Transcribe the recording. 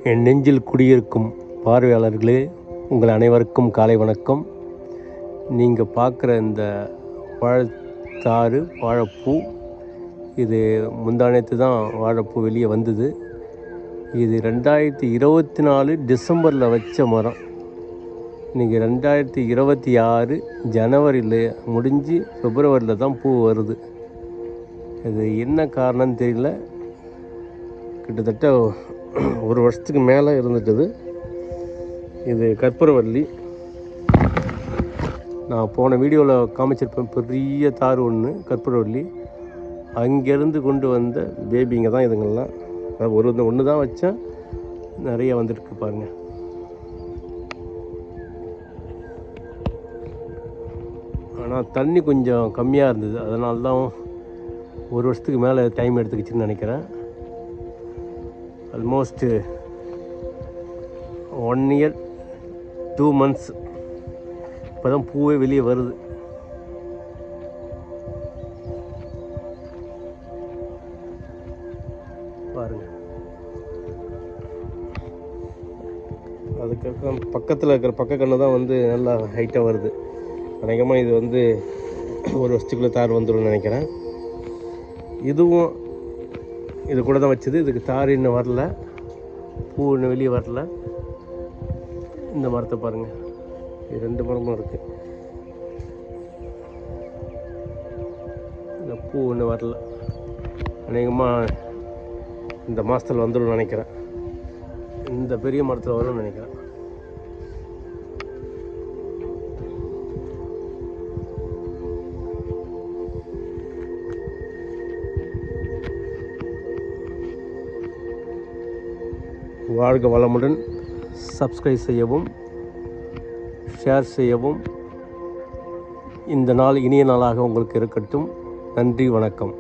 என் நெஞ்சில் குடியிருக்கும் பார்வையாளர்களே, உங்கள் அனைவருக்கும் காலை வணக்கம். நீங்கள் பார்க்குற இந்த வாழைத்தாறு வாழைப்பூ, இது முந்தானத்து தான் வாழைப்பூ வெளியே வந்தது. இது 2024 டிசம்பரில் வச்ச மரம். இன்றைக்கி 2026 ஜனவரியில் முடிஞ்சு பிப்ரவரியில் தான் பூ வருது. இது என்ன காரணம்னு தெரியல. கிட்டத்தட்ட ஒரு வருஷத்துக்கு மேலே இருந்துட்டுது. இது கற்பூரவல்லி. நான் போன வீடியோவில் காமிச்சிருப்பேன், பெரிய தார் ஒன்று கற்பூரவல்லி. அங்கேருந்து கொண்டு வந்த பேபிங்க தான் இதுங்கெல்லாம். ஒன்று தான் வச்சேன், நிறைய வந்துருக்கு பாருங்கள். ஆனால் தண்ணி கொஞ்சம் கம்மியாக இருந்தது, அதனால தான் ஒரு வருஷத்துக்கு மேலே டைம் எடுத்துக்கிச்சுன்னு நினைக்கிறேன். ஆல்மோஸ்ட்டு 1 year 2 months இப்போ தான் பூவே வெளியே வருது. பாருங்கள், அதுக்கப்புறம் பக்கத்தில் இருக்கிற பக்கக்கண்ணு தான் நல்லா ஹைட்டாக வருது. அநேகமாக இது ஒரு வருஷத்துக்குள்ளே தார் வந்துடும் நினைக்கிறேன். இதுவும் இது கூட தான் வச்சது. இதுக்கு தார் இன்னும் வரல, பூ இன்னும் வெளியே வரல. இந்த மரத்தை பாருங்கள், இது 2 மரமும் இருக்குது. இந்த பூ இன்னும் வரல, அநேகமாக இந்த மாதத்தில் வந்துடும் நினைக்கிறேன். இந்த பெரிய மரத்தில் வரும்னு நினைக்கிறேன். வாழ்க வளமுடன். சப்ஸ்கிரைப் செய்யவும், ஷேர் செய்யவும். இந்த நாள் இனிய நாளாக உங்களுக்கு இருக்கட்டும். நன்றி, வணக்கம்.